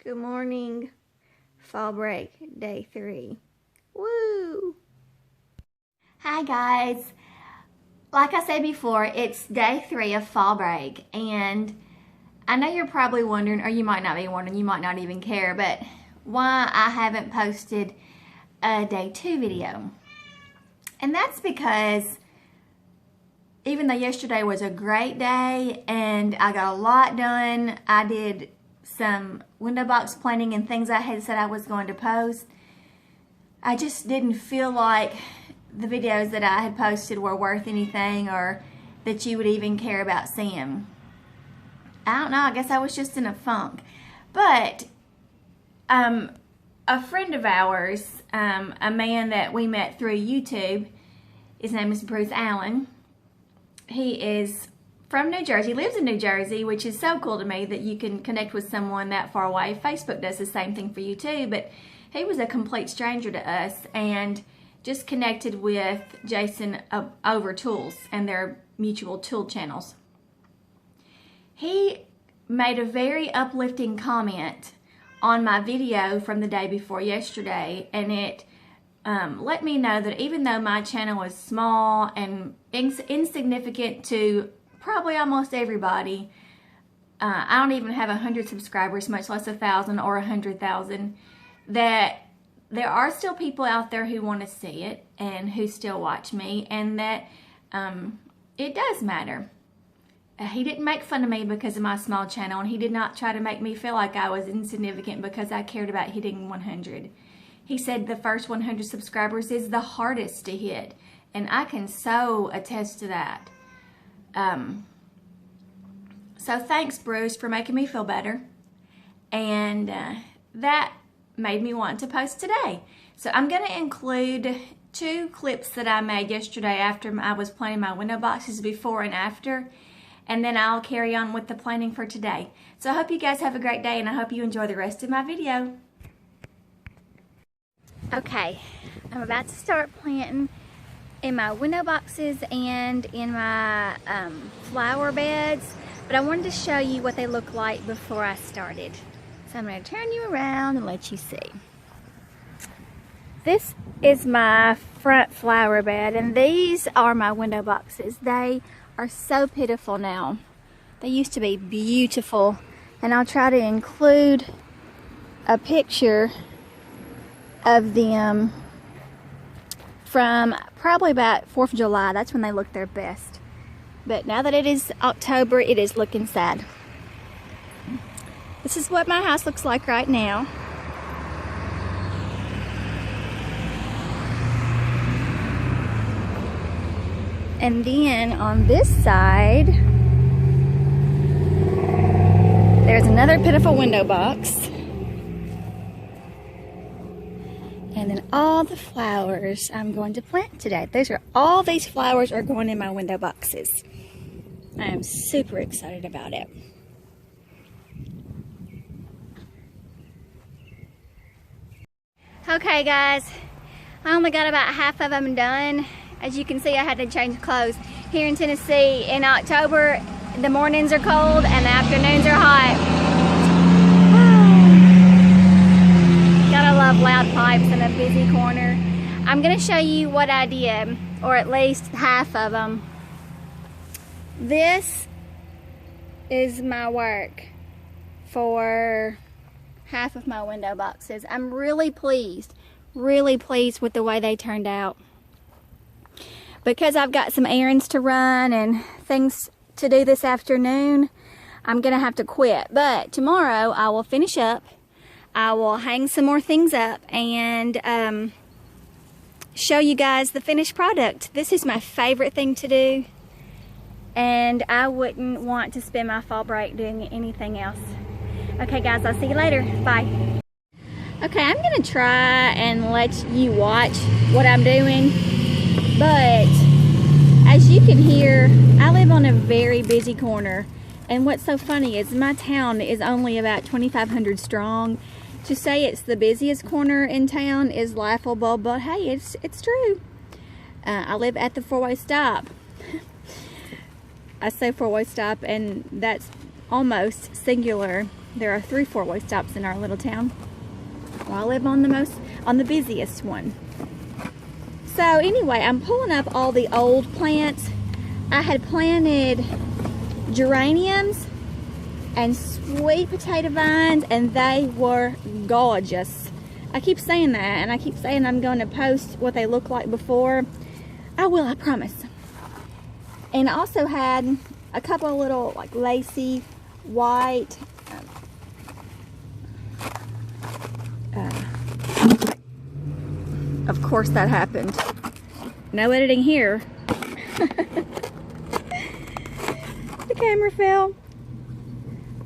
Good morning. Fall break, day 3. Woo! Hi guys. Like I said before, it's day 3 of fall break, and I know you're probably wondering, or you might not be wondering, you might not even care, but why I haven't posted a day 2 video. And that's because even though yesterday was a great day and I got a lot done, I did some window box planning and things I had said I was going to post, I just didn't feel like the videos that I had posted were worth anything or that you would even care about seeing. I don't know, I guess I was just in a funk. But a friend of ours, a man that we met through YouTube, his name is Bruce Allen. He is from New Jersey, lives in New Jersey, which is so cool to me that you can connect with someone that far away. Facebook does the same thing for you too, but he was a complete stranger to us and just connected with Jason over tools and their mutual tool channels. He made a very uplifting comment on my video from the day before yesterday, and it let me know that even though my channel is small and insignificant to probably almost everybody, I don't even have 100 subscribers, much less 1,000 or 100,000, that there are still people out there who want to see it and who still watch me, and that it does matter. He didn't make fun of me because of my small channel, and he did not try to make me feel like I was insignificant because I cared about hitting 100. He said the first 100 subscribers is the hardest to hit, and I can so attest to that. So thanks, Bruce, for making me feel better, and that made me want to post today. So I'm going to include 2 clips that I made yesterday after I was planning my window boxes, before and after, and then I'll carry on with the planning for today. So I hope you guys have a great day, and I hope you enjoy the rest of my video. Okay, I'm about to start planting in my window boxes and in my flower beds, but I wanted to show you what they look like before I started. So I'm going to turn you around and let you see. This is my front flower bed, and these are my window boxes. They are so pitiful now. They used to be beautiful, and I'll try to include a picture of them from probably about 4th of July. That's when they look their best. But now that it is October, it is looking sad. This is what my house looks like right now. And then on this side, there's another pitiful window box. And then all the flowers I'm going to plant today. All these flowers are going in my window boxes. I am super excited about it. Okay guys, I only got about half of them done. As you can see, I had to change clothes. Here in Tennessee in October, the mornings are cold and the afternoons are hot. Gotta love loud pipes in a busy corner. I'm gonna show you what I did, or at least half of them. This is my work for half of my window boxes. I'm really pleased with the way they turned out. Because I've got some errands to run and things to do this afternoon, I'm gonna have to quit. But tomorrow I will finish up. I will hang some more things up and show you guys the finished product. This is my favorite thing to do, and I wouldn't want to spend my fall break doing anything else. Okay guys, I'll see you later. Bye. Okay, I'm gonna try and let you watch what I'm doing, but as you can hear, I live on a very busy corner, and what's so funny is my town is only about 2,500 strong. To say it's the busiest corner in town is laughable, but hey, it's true. I live at the four-way stop. I say four-way stop, and that's almost singular. There are 3 four-way stops in our little town. Well, I live on the busiest one. So anyway, I'm pulling up all the old plants. I had planted geraniums and sweet potato vines, and they were gorgeous. I keep saying that, and I keep saying I'm going to post what they look like before. I will, I promise. And I also had a couple of little like lacy white of course that happened. No editing here. The camera fell.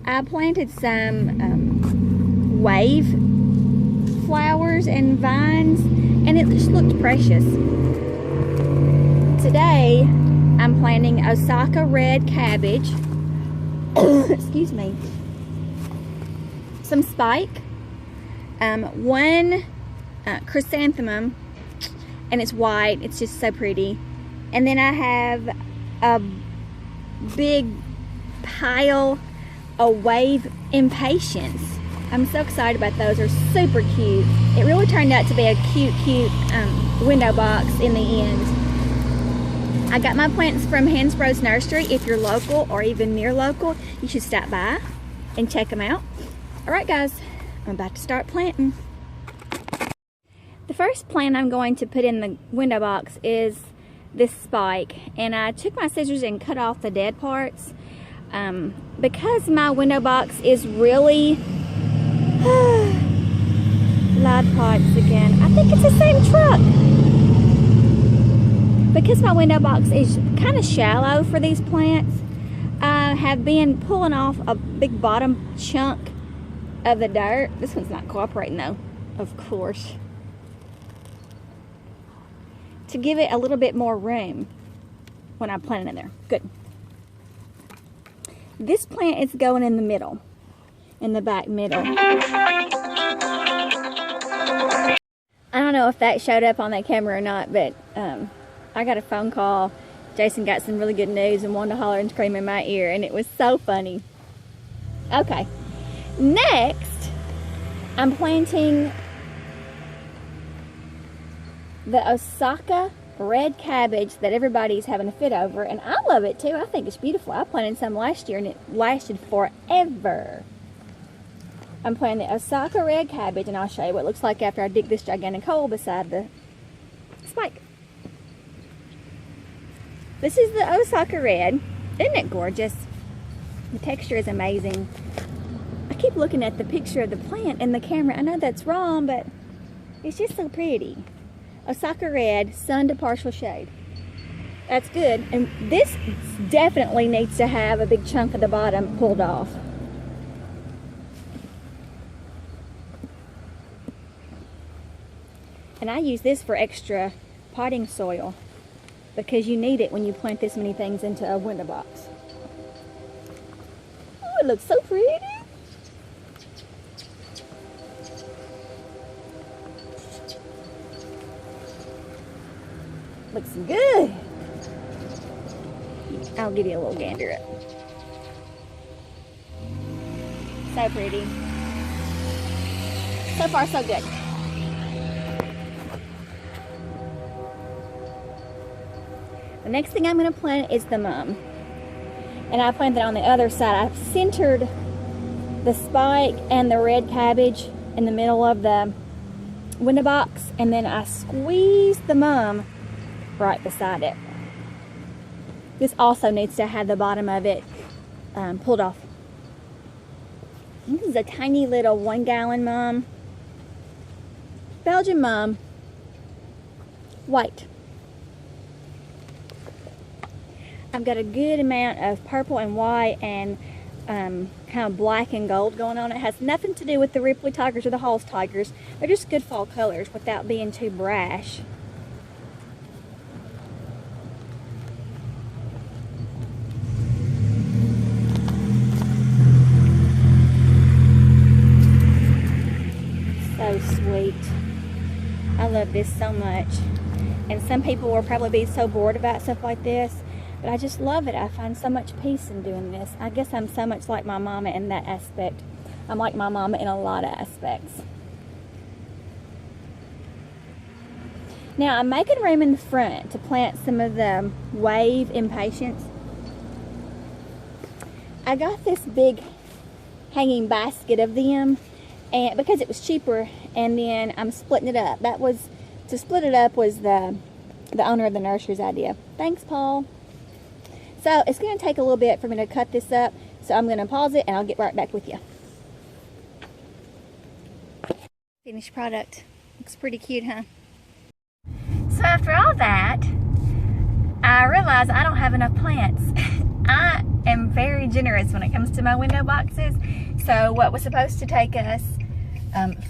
I planted some wave flowers and vines, and it just looked precious. Today I'm planting Osaka red cabbage. Excuse me. Some spike, one chrysanthemum, and it's white. It's just so pretty. And then I have a big pile of wave impatiens. I'm so excited about those. They're super cute. It really turned out to be a cute window box in the end. I got my plants from Hansbrough's Nursery. If you're local or even near local, you should stop by and check them out. Alright guys, I'm about to start planting. The first plant I'm going to put in the window box is this spike, and I took my scissors and cut off the dead parts because my window box is really loud pipes again. I think it's the same truck. Because my window box is kind of shallow for these plants, I have been pulling off a big bottom chunk of the dirt. This one's not cooperating though, of course, to give it a little bit more room when I plant it in there. Good. This plant is going in the middle, in the back middle. I don't know if that showed up on that camera or not, but I got a phone call. Jason got some really good news and wanted to holler and scream in my ear, and it was so funny. Okay, next I'm planting the Osaka red cabbage that everybody's having a fit over, and I love it too. I think it's beautiful. I planted some last year and it lasted forever. I'm planting the Osaka red cabbage, and I'll show you what it looks like after I dig this gigantic hole beside the spike. This is the Osaka red. Isn't it gorgeous? The texture is amazing. I keep looking at the picture of the plant in the camera. I know that's wrong, but it's just so pretty. Osaka red, sun to partial shade. That's good. And this definitely needs to have a big chunk of the bottom pulled off. And I use this for extra potting soil, because you need it when you plant this many things into a window box. Oh, it looks so pretty. Looks good. I'll give you a little gander up. So pretty. So far, so good. The next thing I'm going to plant is the mum. And I planted it on the other side. I've centered the spike and the red cabbage in the middle of the window box, and then I squeezed the mum right beside it. This also needs to have the bottom of it pulled off. This is a tiny little 1 gallon mum. Belgian mum. White. I've got a good amount of purple and white and kind of black and gold going on. It has nothing to do with the Ripley tigers or the Halls tigers. They're just good fall colors without being too brash. So sweet. I love this so much. And some people will probably be so bored about stuff like this, but I just love it. I find so much peace in doing this. I guess I'm so much like my mama in that aspect. I'm like my mama in a lot of aspects. Now I'm making room in the front to plant some of the wave impatiens. I got this big hanging basket of them, and because it was cheaper, and then I'm splitting it up. To split it up was the owner of the nursery's idea. Thanks, Paul. So it's going to take a little bit for me to cut this up, so I'm going to pause it and I'll get right back with you. Finished product. Looks pretty cute, huh? So after all that, I realized I don't have enough plants. I am very generous when it comes to my window boxes. So what was supposed to take us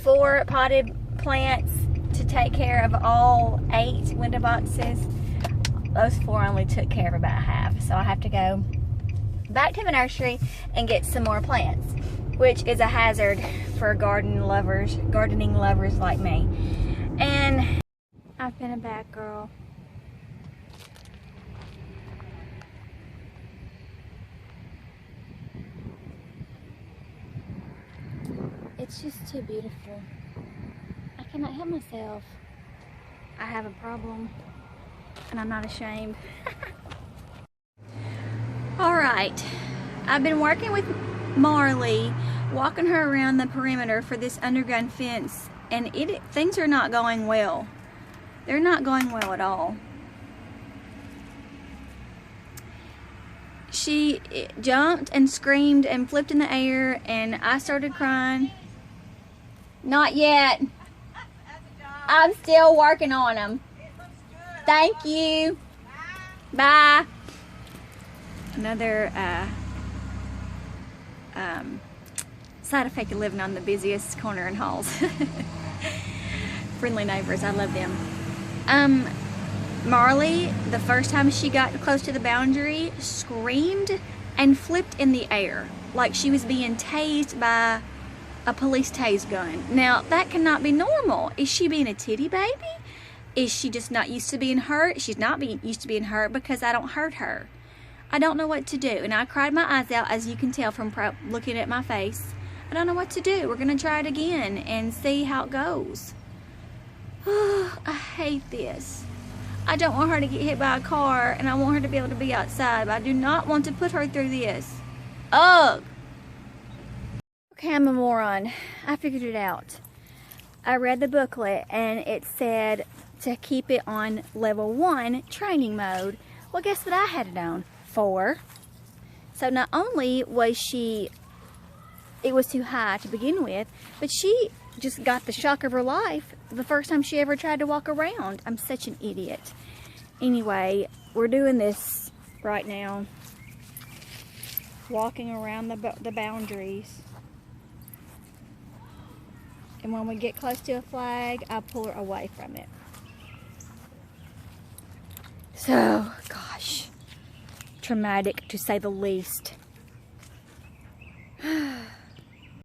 4 potted plants to take care of all 8 window boxes, those 4 only took care of about half. So I have to go back to the nursery and get some more plants, which is a hazard for gardening lovers like me. And I've been a bad girl. It's just too beautiful. I cannot help myself. I have a problem, and I'm not ashamed. Alright, I've been working with Marley, walking her around the perimeter for this underground fence, and things are not going well. They're not going well at all. She jumped and screamed and flipped in the air, and I started crying. Not yet. I'm still working on them. Thank you. Bye. Another side effect of living on the busiest corner in Halls. Friendly neighbors, I love them. Marley, the first time she got close to the boundary, screamed and flipped in the air like she was being tased by a police tase gun. Now, that cannot be normal. Is she being a titty baby? Is she just not used to being hurt? She's not used to being hurt because I don't hurt her. I don't know what to do. And I cried my eyes out, as you can tell from looking at my face. I don't know what to do. We're going to try it again and see how it goes. I hate this. I don't want her to get hit by a car, and I want her to be able to be outside, but I do not want to put her through this. Ugh! Okay, I'm a moron. I figured it out. I read the booklet, and it said to keep it on level 1 training mode. Well, guess what I had it on? 4. So not only was it was too high to begin with, but she just got the shock of her life the first time she ever tried to walk around. I'm such an idiot. Anyway, we're doing this right now. Walking around the boundaries. And when we get close to a flag, I pull her away from it. So, gosh, traumatic to say the least.